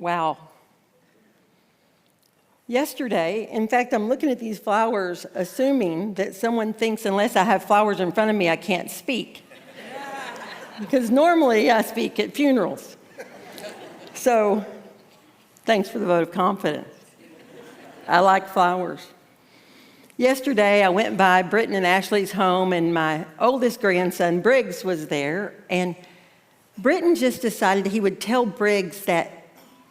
Wow. Yesterday, in fact, I'm looking at these flowers, assuming that someone thinks unless I have flowers in front of me, I can't speak. Because normally I speak at funerals. So, thanks for the vote of confidence. I like flowers. Yesterday, I went by Britton and Ashley's home, and my oldest grandson, Briggs, was there. And Britton just decided he would tell Briggs that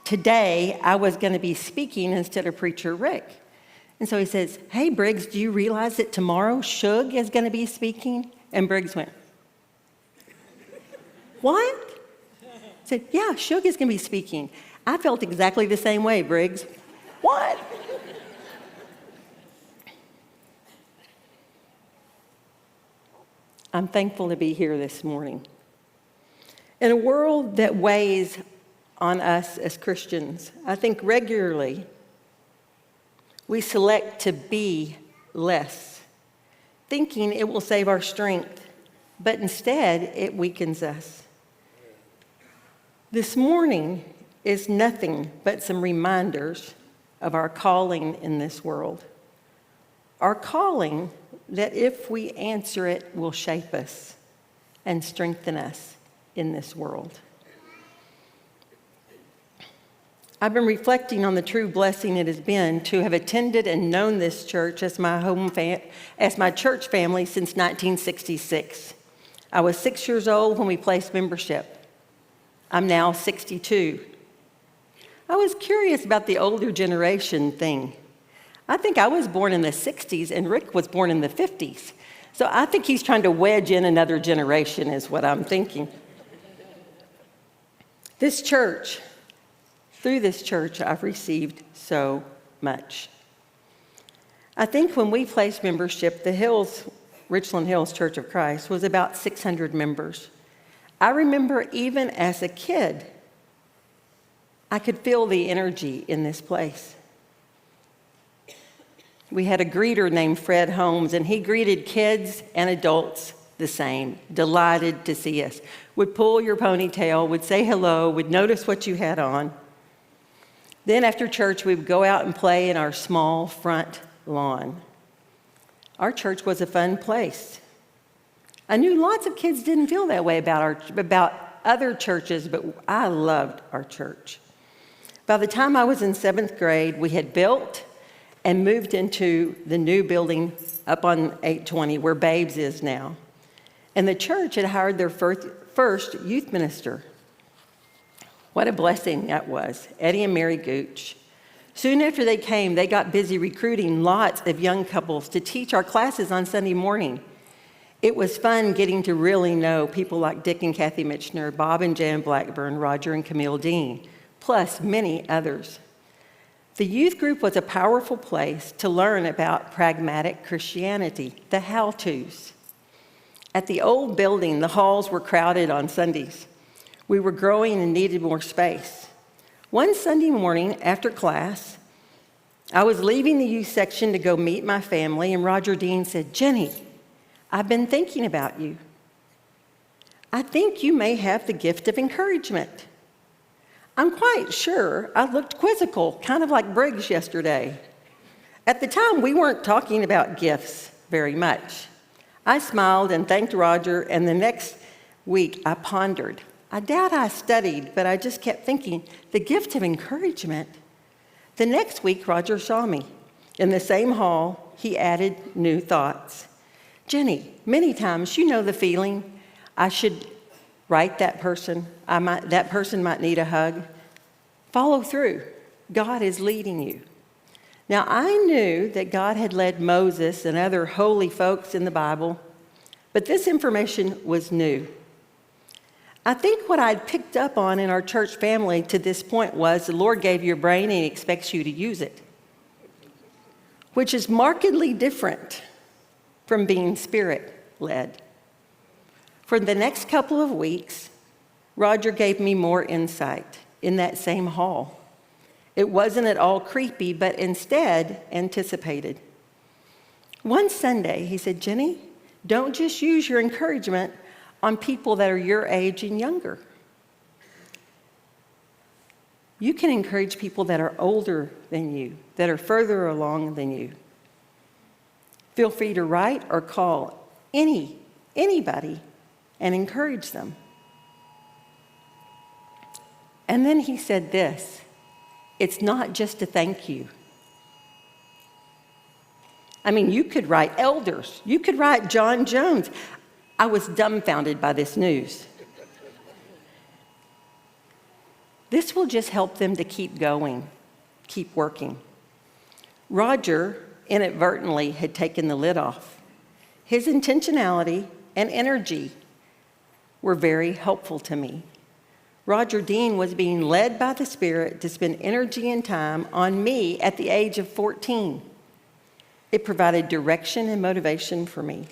today I was going to be speaking instead of Preacher Rick. And so he says, "Hey, Briggs, do you realize that tomorrow Shug is going to be speaking?" And Briggs went, "What?" I said, "Yeah, Shug is going to be speaking." I felt exactly the same way, Briggs. What? I'm thankful to be here this morning. In a world that weighs on us as Christians, I think regularly we select to be less, thinking it will save our strength, but instead it weakens us. This morning is nothing but some reminders of our calling in this world. Our calling that if we answer it will shape us and strengthen us in this world. I've been reflecting on the true blessing it has been to have attended and known this church as my church family since 1966. I was 6 years old when we placed membership. I'm now 62. I was curious about the older generation thing. I think I was born in the 60s and Rick was born in the 50s. So I think he's trying to wedge in another generation is what I'm thinking. Through this church, I've received so much. I think when we placed membership, the Richland Hills Church of Christ was about 600 members. I remember even as a kid, I could feel the energy in this place. We had a greeter named Fred Holmes, and he greeted kids and adults the same, delighted to see us. Would pull your ponytail, would say hello, would notice what you had on. Then after church, we would go out and play in our small front lawn. Our church was a fun place. I knew lots of kids didn't feel that way about other churches, but I loved our church. By the time I was in 7th grade, we had built and moved into the new building up on 820 where Babes is now. And the church had hired their first youth minister. What a blessing that was, Eddie and Mary Gooch. Soon after they came, they got busy recruiting lots of young couples to teach our classes on Sunday morning. It was fun getting to really know people like Dick and Kathy Mitchner, Bob and Jan Blackburn, Roger and Camille Dean, plus many others. The youth group was a powerful place to learn about pragmatic Christianity, the how-tos. At the old building, the halls were crowded on Sundays. We were growing and needed more space. One Sunday morning after class, I was leaving the youth section to go meet my family, and Roger Dean said, "Jenni, I've been thinking about you. I think you may have the gift of encouragement." I'm quite sure I looked quizzical, kind of like Briggs yesterday. At the time, we weren't talking about gifts very much. I smiled and thanked Roger, and the next week I pondered. I doubt I studied, but I just kept thinking, the gift of encouragement. The next week, Roger saw me. In the same hall, he added new thoughts. "Jenni, many times you know the feeling. I should write that person. That person might need a hug. Follow through. God is leading you." Now, I knew that God had led Moses and other holy folks in the Bible, but this information was new. I think what I'd picked up on in our church family to this point was the Lord gave you a brain and He expects you to use it, which is markedly different from being Spirit-led. For the next couple of weeks, Roger gave me more insight in that same hall. It wasn't at all creepy, but instead anticipated. One Sunday, he said, "Jenni, don't just use your encouragement on people that are your age and younger. You can encourage people that are older than you, that are further along than you. Feel free to write or call anybody and encourage them. And then he said this, it's not just a thank you. I mean, you could write elders. You could write John Jones. I was dumbfounded by this news. This will just help them to keep going, keep working. Roger inadvertently had taken the lid off. His intentionality and energy were very helpful to me. Roger Dean was being led by the Spirit to spend energy and time on me at the age of 14. It provided direction and motivation for me.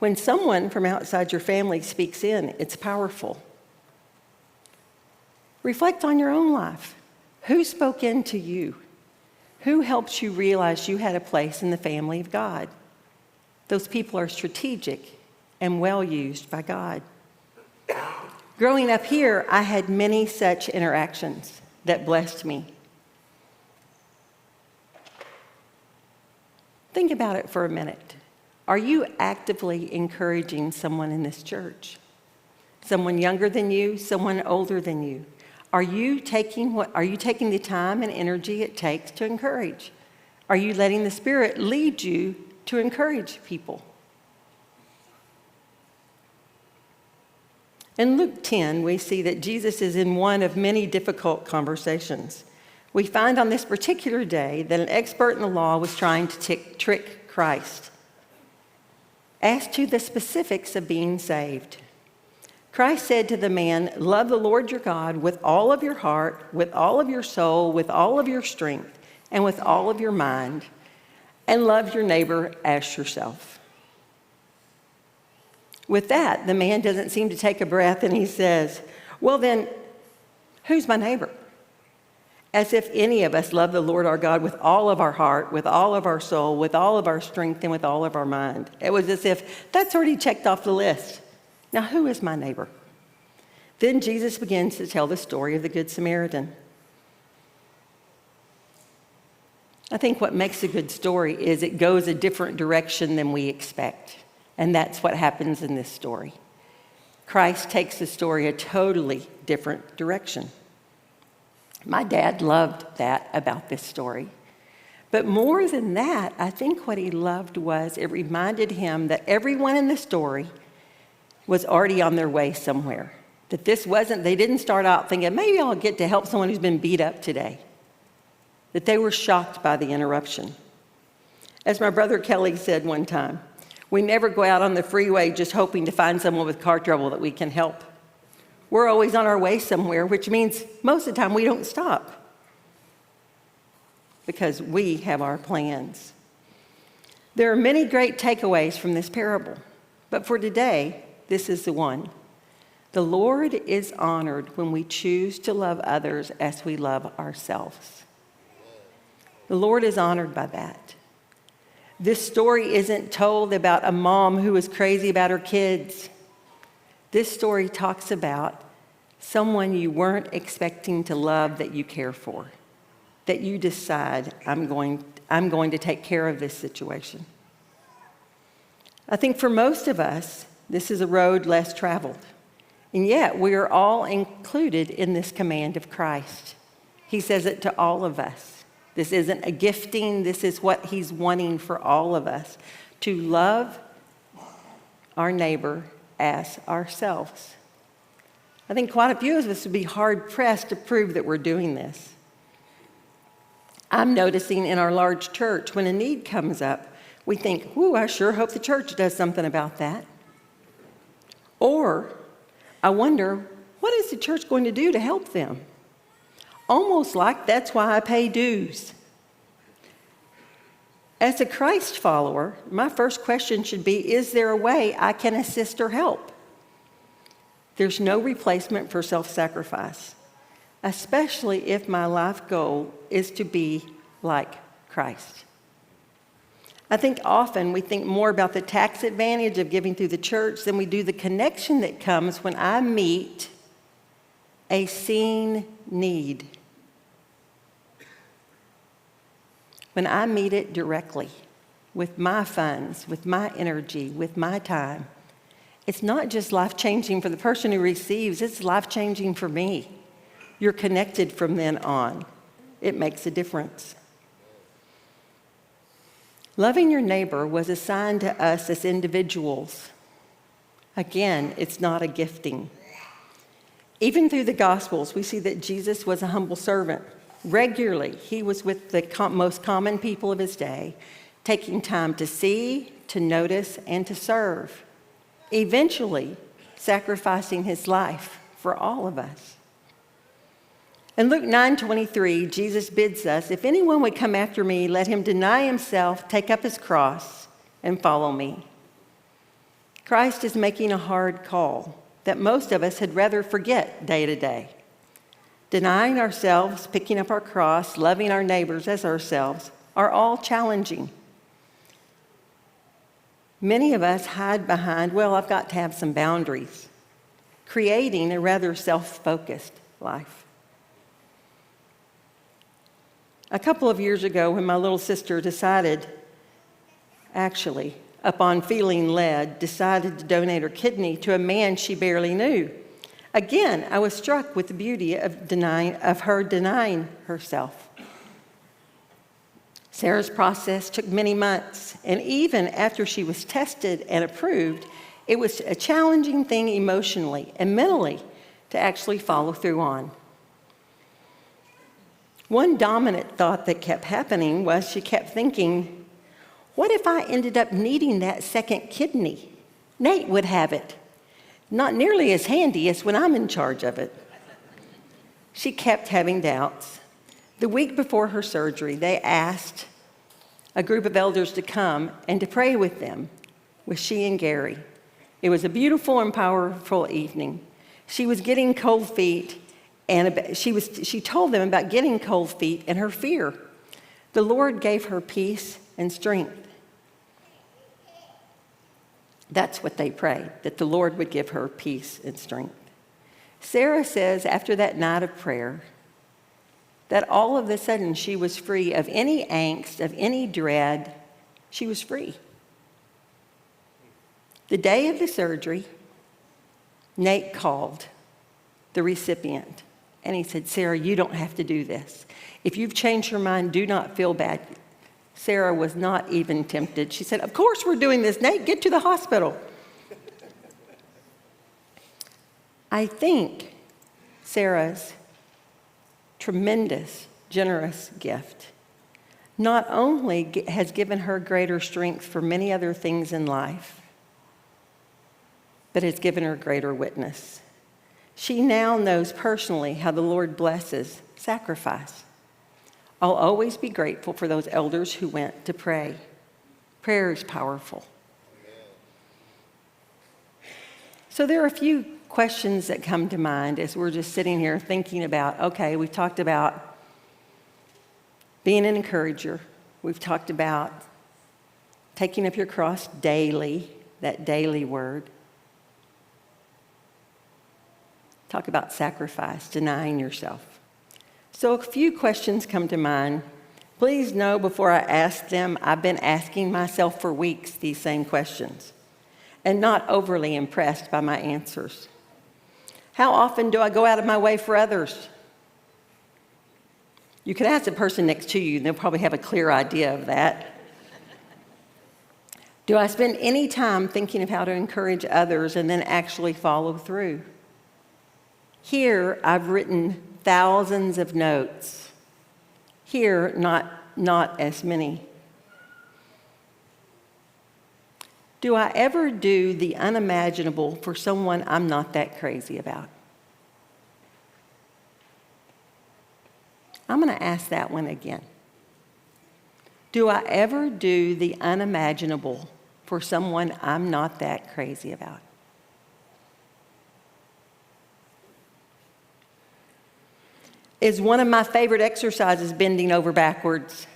When someone from outside your family speaks in, it's powerful. Reflect on your own life. Who spoke into you? Who helped you realize you had a place in the family of God? Those people are strategic and well used by God. Growing up here, I had many such interactions that blessed me. Think about it for a minute. Are you actively encouraging someone in this church? Someone younger than you, someone older than you? Are you taking the time and energy it takes to encourage? Are you letting the Spirit lead you to encourage people? In Luke 10, we see that Jesus is in one of many difficult conversations. We find on this particular day that an expert in the law was trying to trick Christ as to the specifics of being saved. Christ said to the man, love the Lord your God with all of your heart, with all of your soul, with all of your strength, and with all of your mind, and love your neighbor as yourself. With that, the man doesn't seem to take a breath, and he says, well then, who's my neighbor? As if any of us love the Lord our God with all of our heart, with all of our soul, with all of our strength, and with all of our mind. It was as if that's already checked off the list. Now, who is my neighbor? Then Jesus begins to tell the story of the Good Samaritan. I think what makes a good story is it goes a different direction than we expect. And that's what happens in this story. Christ takes the story a totally different direction. My dad loved that about this story. But more than that, I think what he loved was it reminded him that everyone in the story was already on their way somewhere. That they didn't start out thinking, maybe I'll get to help someone who's been beat up today. That they were shocked by the interruption. As my brother Kelly said one time, we never go out on the freeway just hoping to find someone with car trouble that we can help. We're always on our way somewhere, which means most of the time we don't stop because we have our plans. There are many great takeaways from this parable, but for today, this is the one. The Lord is honored when we choose to love others as we love ourselves. The Lord is honored by that. This story isn't told about a mom who is crazy about her kids. This story talks about someone you weren't expecting to love that you care for, that you decide, I'm going to take care of this situation. I think for most of us, this is a road less traveled. And yet, we are all included in this command of Christ. He says it to all of us. This isn't a gifting. This is what he's wanting for all of us, to love our neighbor as ourselves. I think quite a few of us would be hard-pressed to prove that we're doing this. I'm noticing in our large church, when a need comes up, we think, I sure hope the church does something about that. Or I wonder, what is the church going to do to help them? Almost like that's why I pay dues. As a Christ follower, my first question should be, is there a way I can assist or help? There's no replacement for self-sacrifice, especially if my life goal is to be like Christ. I think often we think more about the tax advantage of giving through the church than we do the connection that comes when I meet a seen need when I meet it directly, with my funds, with my energy, with my time, it's not just life-changing for the person who receives, it's life-changing for me. You're connected from then on. It makes a difference. Loving your neighbor was assigned to us as individuals. Again, it's not a gifting. Even through the Gospels, we see that Jesus was a humble servant. Regularly, he was with the most common people of his day, taking time to see, to notice, and to serve, eventually sacrificing his life for all of us. In Luke 9:23, Jesus bids us, if anyone would come after me, let him deny himself, take up his cross, and follow me. Christ is making a hard call that most of us had rather forget day to day. Denying ourselves, picking up our cross, loving our neighbors as ourselves are all challenging. Many of us hide behind, well, I've got to have some boundaries, creating a rather self-focused life. A couple of years ago, when my little sister decided, actually, upon feeling led, decided to donate her kidney to a man she barely knew. Again, I was struck with the beauty of her denying herself. Sarah's process took many months, and even after she was tested and approved, it was a challenging thing emotionally and mentally to actually follow through on. One dominant thought that kept happening was she kept thinking, what if I ended up needing that second kidney? Nate would have it. Not nearly as handy as when I'm in charge of it. She kept having doubts. The week before her surgery, they asked a group of elders to come and to pray with them, with she and Gary. It was a beautiful and powerful evening. She was getting cold feet, and she told them about getting cold feet and her fear. The Lord gave her peace and strength. That's what they prayed, that the Lord would give her peace and strength. Sarah says after that night of prayer that all of a sudden she was free of any angst, of any dread. She was free. The day of the surgery, Nate called the recipient, and he said, Sarah, you don't have to do this. If you've changed your mind, do not feel bad. Sarah was not even tempted. She said, of course we're doing this. Nate, get to the hospital. I think Sarah's tremendous, generous gift not only has given her greater strength for many other things in life, but has given her greater witness. She now knows personally how the Lord blesses sacrifice. I'll always be grateful for those elders who went to pray. Prayer is powerful. So there are a few questions that come to mind as we're just sitting here thinking about, okay, we've talked about being an encourager. We've talked about taking up your cross daily, that daily word. Talk about sacrifice, denying yourself. So a few questions come to mind. Please know before I ask them, I've been asking myself for weeks these same questions and not overly impressed by my answers. How often do I go out of my way for others? You can ask the person next to you, and they'll probably have a clear idea of that. Do I spend any time thinking of how to encourage others and then actually follow through? Here, I've written thousands of notes. Here, not as many. Do I ever do the unimaginable for someone I'm not that crazy about? I'm going to ask that one again. Do I ever do the unimaginable for someone I'm not that crazy about? Is one of my favorite exercises bending over backwards?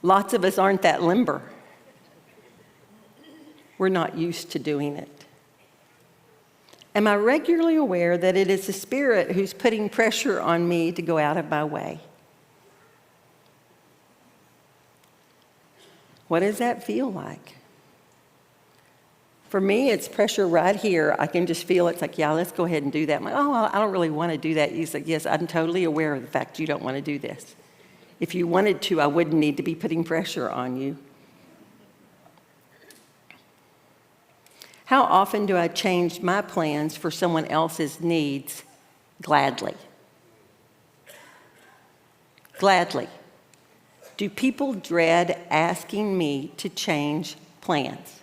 Lots of us aren't that limber. We're not used to doing it. Am I regularly aware that it is the Spirit who's putting pressure on me to go out of my way? What does that feel like? For me, it's pressure right here. I can just feel it's like, yeah, let's go ahead and do that. I'm like, oh, well, I don't really want to do that. He's like, yes, I'm totally aware of the fact you don't want to do this. If you wanted to, I wouldn't need to be putting pressure on you. How often do I change my plans for someone else's needs gladly? Gladly. Do people dread asking me to change plans?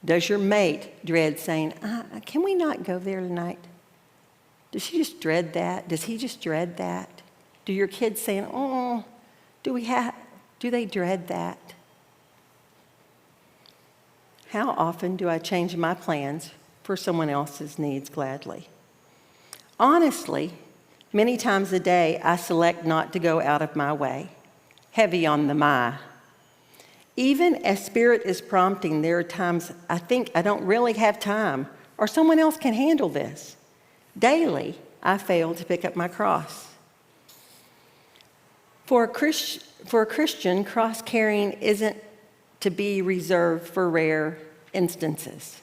Does your mate dread saying, can we not go there tonight? Does she just dread that? Does he just dread that? Do your kids saying, oh, do they dread that? How often do I change my plans for someone else's needs gladly? Honestly, many times a day, I select not to go out of my way. Heavy on the my. Even as Spirit is prompting, there are times I think I don't really have time or someone else can handle this. Daily, I fail to pick up my cross. For a Christian, cross-carrying isn't to be reserved for rare instances.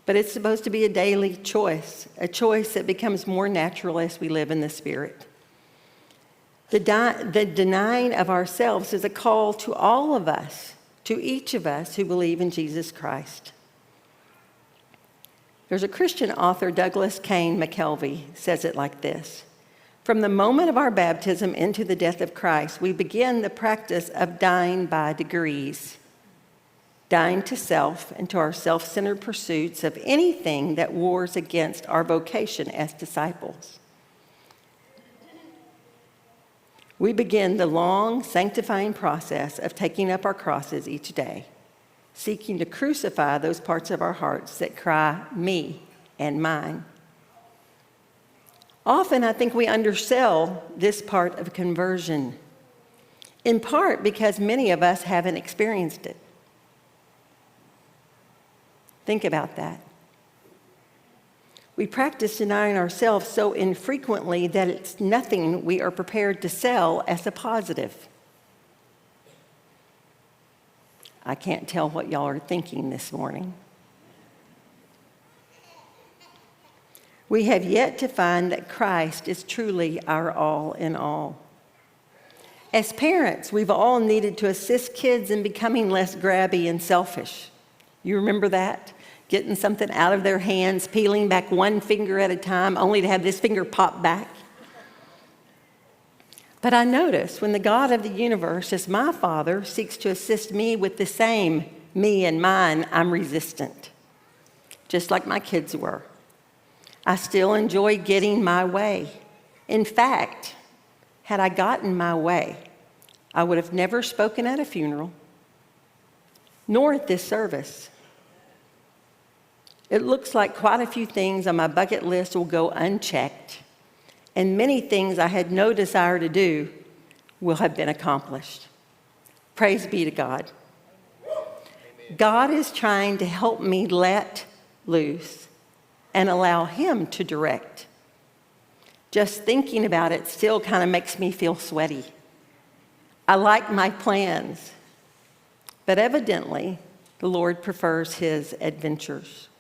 But it's supposed to be a daily choice, a choice that becomes more natural as we live in the Spirit. The denying of ourselves is a call to all of us, to each of us who believe in Jesus Christ. There's a Christian author, Douglas Kane McKelvey, says it like this. From the moment of our baptism into the death of Christ, we begin the practice of dying by degrees. Dying to self and to our self-centered pursuits of anything that wars against our vocation as disciples. We begin the long, sanctifying process of taking up our crosses each day, seeking to crucify those parts of our hearts that cry, me and mine. Often, I think we undersell this part of conversion, in part because many of us haven't experienced it. Think about that. We practice denying ourselves so infrequently that it's nothing we are prepared to sell as a positive. I can't tell what y'all are thinking this morning. We have yet to find that Christ is truly our all in all. As parents, we've all needed to assist kids in becoming less grabby and selfish. You remember that? Getting something out of their hands, peeling back one finger at a time, only to have this finger pop back. But I notice when the God of the universe, as my Father, seeks to assist me with the same me and mine, I'm resistant, just like my kids were. I still enjoy getting my way. In fact, had I gotten my way, I would have never spoken at a funeral, nor at this service. It looks like quite a few things on my bucket list will go unchecked, and many things I had no desire to do will have been accomplished. Praise be to God. Amen. God is trying to help me let loose and allow Him to direct. Just thinking about it still kind of makes me feel sweaty. I like my plans, but evidently the Lord prefers His adventures.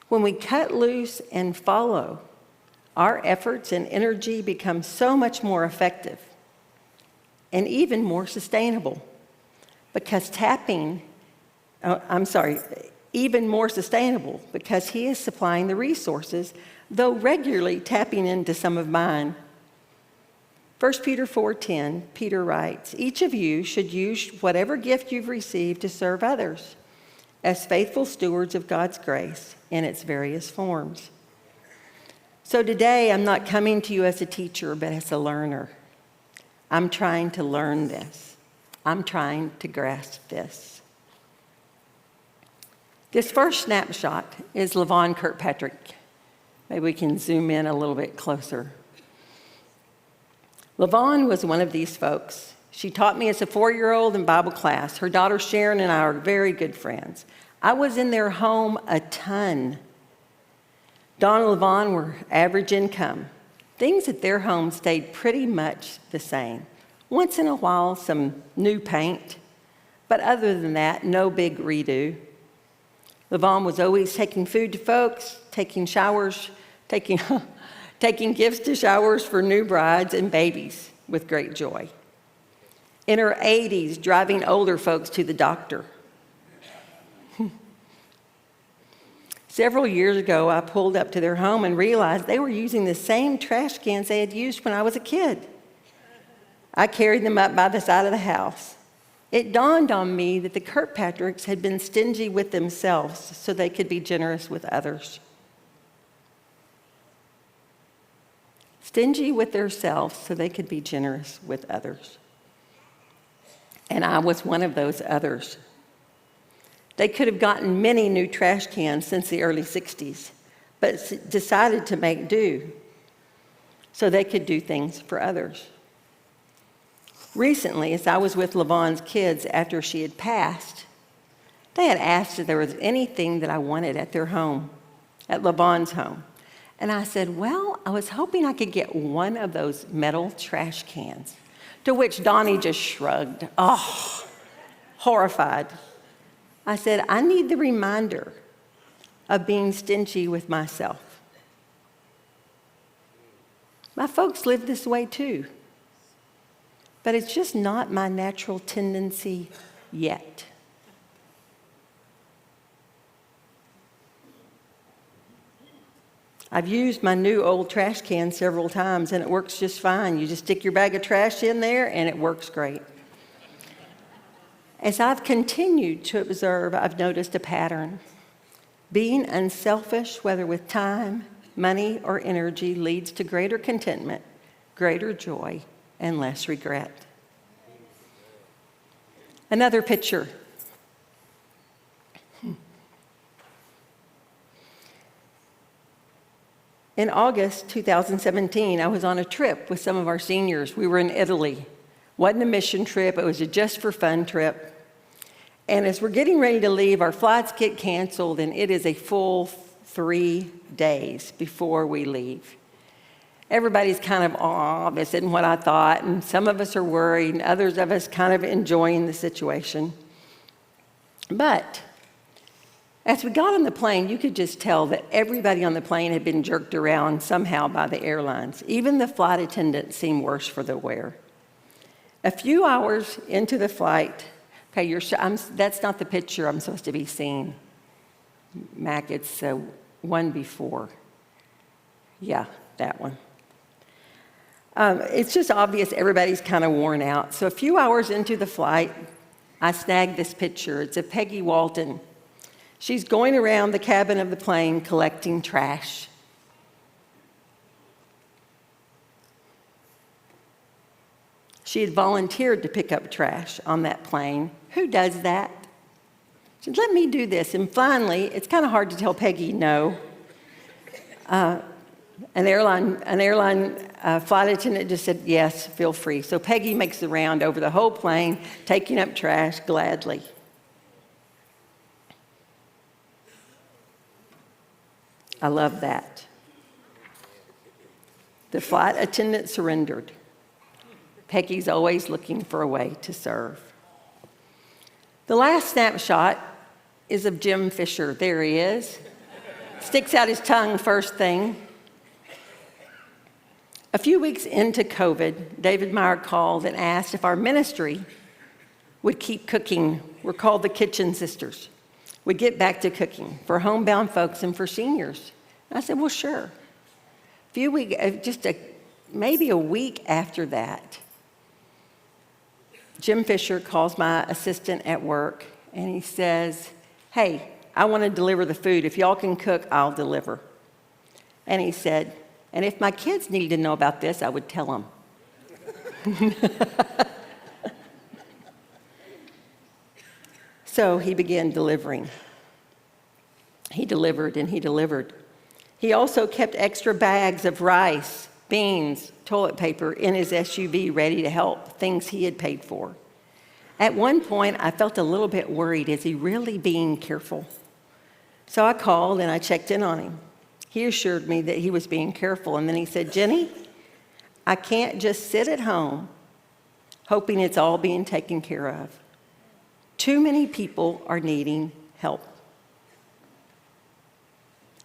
When we cut loose and follow, our efforts and energy become so much more effective and even more sustainable because even more sustainable because He is supplying the resources, though regularly tapping into some of mine. 1 Peter 4:10, Peter writes, each of you should use whatever gift you've received to serve others as faithful stewards of God's grace in its various forms. So today, I'm not coming to you as a teacher, but as a learner. I'm trying to learn this. I'm trying to grasp this. This first snapshot is LaVon Kirkpatrick. Maybe we can zoom in a little bit closer. LaVon was one of these folks. She taught me as a 4-year-old in Bible class. Her daughter Sharon and I are very good friends. I was in their home a ton. Dawn and LaVon were average income. Things at their home stayed pretty much the same. Once in a while, some new paint, but other than that, no big redo. Levon was always taking food to folks, taking showers, taking gifts to showers for new brides and babies with great joy. In her 80s, driving older folks to the doctor. Several years ago, I pulled up to their home and realized they were using the same trash cans they had used when I was a kid. I carried them up by the side of the house. It dawned on me that the Kirkpatricks had been stingy with themselves so they could be generous with others. Stingy with themselves so they could be generous with others. And I was one of those others. They could have gotten many new trash cans since the early 60s, but decided to make do so they could do things for others. Recently, as I was with Levon's kids after she had passed, they had asked if there was anything that I wanted at their home, at Levon's home. And I said, well, I was hoping I could get one of those metal trash cans. To which Donnie just shrugged, horrified. I said, I need the reminder of being stingy with myself. My folks live this way too, but it's just not my natural tendency yet. I've used my new old trash can several times and it works just fine. You just stick your bag of trash in there and it works great. As I've continued to observe, I've noticed a pattern. Being unselfish, whether with time, money, or energy, leads to greater contentment, greater joy, and less regret. Another picture. In August 2017, I was on a trip with some of our seniors. We were in Italy. Wasn't a mission trip, it was a just for fun trip. And as we're getting ready to leave, our flights get canceled, and it is a full 3 days before we leave. Everybody's kind of, this isn't what I thought, and some of us are worried, and others of us kind of enjoying the situation. But as we got on the plane, you could just tell that everybody on the plane had been jerked around somehow by the airlines. Even the flight attendants seemed worse for the wear. A few hours into the flight, that's not the picture I'm supposed to be seeing. Mac, it's one before. Yeah, that one. It's just obvious everybody's kind of worn out. So a few hours into the flight, I snagged this picture. It's of Peggy Walton. She's going around the cabin of the plane collecting trash. She had volunteered to pick up trash on that plane. Who does that? She said, let me do this. And finally, it's kind of hard to tell Peggy no. An airline flight attendant just said, yes, feel free. So Peggy makes the round over the whole plane, taking up trash gladly. I love that. The flight attendant surrendered. Peggy's always looking for a way to serve. The last snapshot is of Jim Fisher. There he is. Sticks out his tongue first thing. A few weeks into COVID, David Meyer called and asked if our ministry would keep cooking. We're called the Kitchen Sisters. We'd get back to cooking for homebound folks and for seniors. And I said, well, sure. Maybe a week after that, Jim Fisher calls my assistant at work, and he says, hey, I want to deliver the food. If y'all can cook, I'll deliver. And he said, and if my kids needed to know about this, I would tell them. So he began delivering. He delivered and he delivered. He also kept extra bags of rice, beans, toilet paper in his SUV ready to help, things he had paid for. At one point, I felt a little bit worried. Is he really being careful? So I called and I checked in on him. He assured me that he was being careful. And then he said, Jenni, I can't just sit at home hoping it's all being taken care of. Too many people are needing help.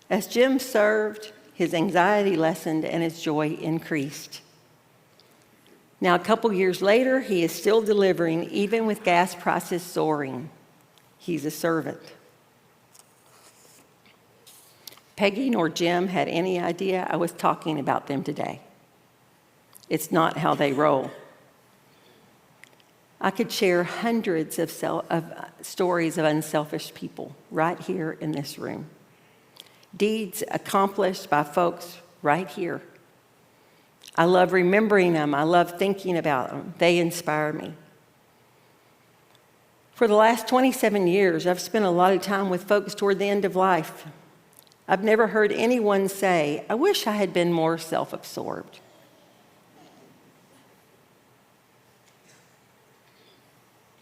As Jim served, his anxiety lessened and his joy increased. Now, a couple years later, he is still delivering, even with gas prices soaring. He's a servant. Peggy nor Jim had any idea I was talking about them today. It's not how they roll. I could share hundreds of stories of unselfish people right here in this room. Deeds accomplished by folks right here. I love remembering them. I love thinking about them. They inspire me. For the last 27 years, I've spent a lot of time with folks toward the end of life. I've never heard anyone say, I wish I had been more self-absorbed.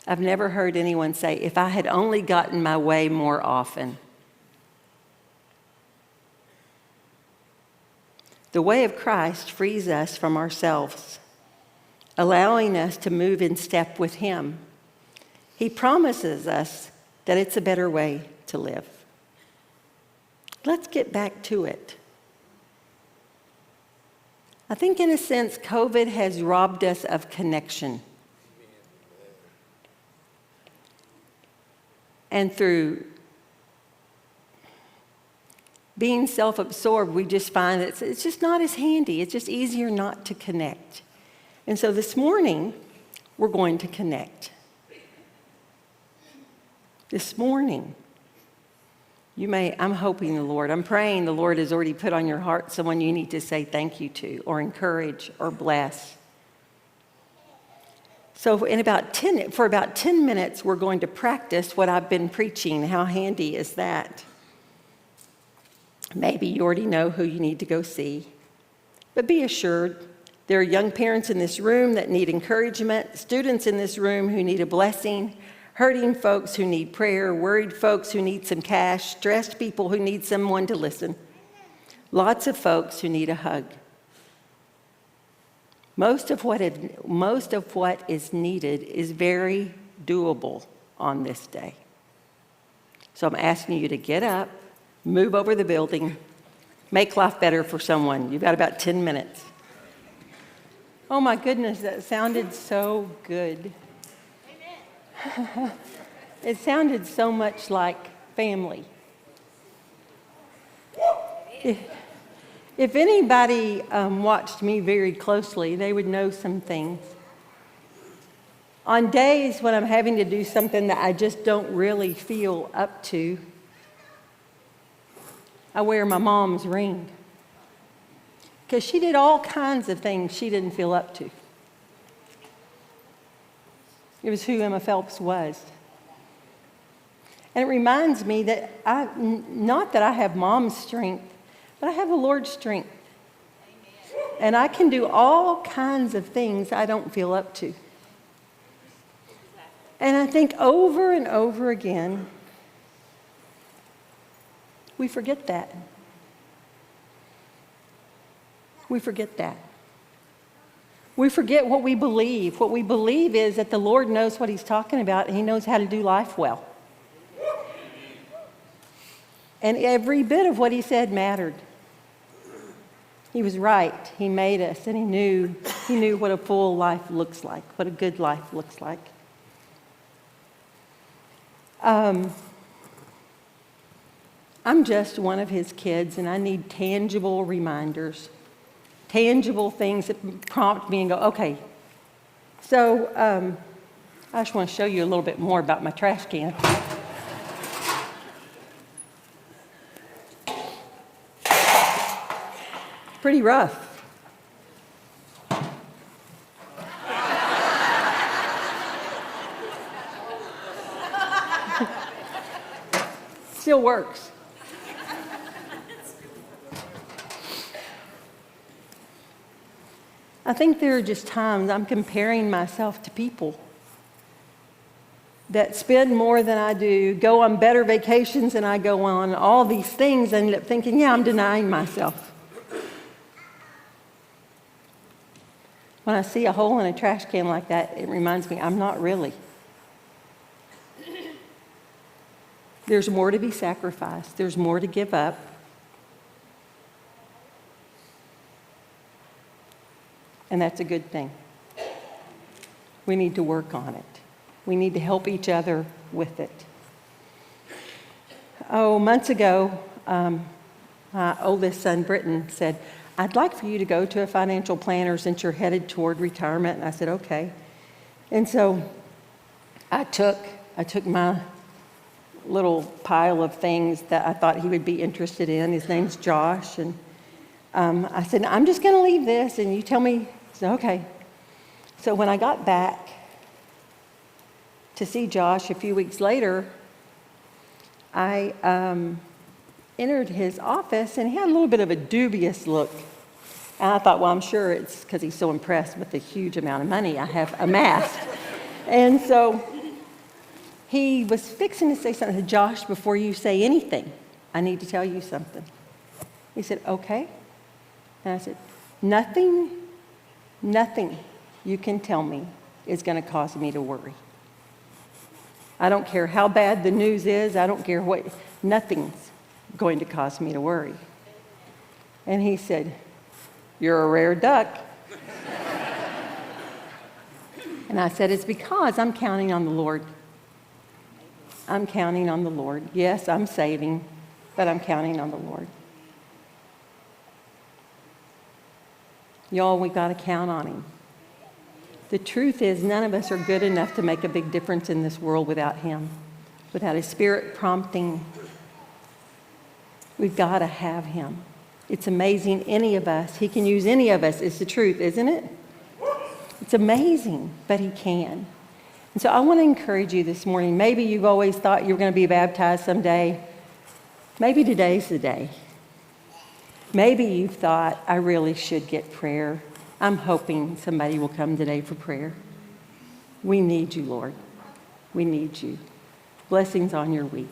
I've never heard anyone say, if I had only gotten my way more often. The way of Christ frees us from ourselves, allowing us to move in step with Him. He promises us that it's a better way to live. Let's get back to it. I think in a sense, COVID has robbed us of connection. And through being self-absorbed, we just find that it's just not as handy. It's just easier not to connect. And so this morning, we're going to connect. This morning, I'm hoping the Lord, I'm praying the Lord has already put on your heart someone you need to say thank you to, or encourage, or bless. So for about 10 minutes, we're going to practice what I've been preaching. How handy is that? Maybe you already know who you need to go see. But be assured, there are young parents in this room that need encouragement, students in this room who need a blessing, hurting folks who need prayer, worried folks who need some cash, stressed people who need someone to listen, lots of folks who need a hug. Most of what is needed is very doable on this day. So I'm asking you to get up, move over the building, make life better for someone. You've got about 10 minutes. Oh my goodness, that sounded so good. Amen. It sounded so much like family. If anybody watched me very closely, they would know some things. On days when I'm having to do something that I just don't really feel up to, I wear my mom's ring. Because she did all kinds of things she didn't feel up to. It was who Emma Phelps was. And it reminds me that not that I have mom's strength, but I have the Lord's strength. And I can do all kinds of things I don't feel up to. And I think over and over again, we forget that. We forget that. We forget what we believe. What we believe is that the Lord knows what He's talking about and He knows how to do life well. And every bit of what He said mattered. He was right. He made us, and He knew what a full life looks like, what a good life looks like. I'm just one of His kids, and I need tangible reminders, tangible things that prompt me and go, okay. So I just want to show you a little bit more about my trash can. Pretty rough. Still works. I think there are just times I'm comparing myself to people that spend more than I do, go on better vacations than I go on, all these things, and end up thinking, yeah, I'm denying myself. When I see a hole in a trash can like that, it reminds me I'm not really. There's more to be sacrificed. There's more to give up. And that's a good thing. We need to work on it. We need to help each other with it. Months ago, my oldest son, Britton, said, I'd like for you to go to a financial planner since you're headed toward retirement. And I said, okay. And so I took my little pile of things that I thought he would be interested in. His name's Josh. And I said, I'm just going to leave this, and you tell me. He said, okay. So when I got back to see Josh a few weeks later, I entered his office, and he had a little bit of a dubious look. And I thought, well, I'm sure it's because he's so impressed with the huge amount of money I have amassed. And so he was fixing to say something. I said, Josh, before you say anything, I need to tell you something. He said, okay. And I said, nothing you can tell me is going to cause me to worry. I don't care how bad the news is. I don't care what, nothing's going to cause me to worry. And he said, you're a rare duck. And I said, it's because I'm counting on the Lord. I'm counting on the Lord. Yes, I'm saving, but I'm counting on the Lord. Y'all, we got to count on Him. The truth is, none of us are good enough to make a big difference in this world without Him, without His Spirit prompting. We've got to have Him. It's amazing, any of us. He can use any of us. It's the truth, isn't it? It's amazing, but He can. And so I want to encourage you this morning. Maybe you've always thought you were going to be baptized someday. Maybe today's the day. Maybe you've thought, I really should get prayer. I'm hoping somebody will come today for prayer. We need you, Lord. We need you. Blessings on your week.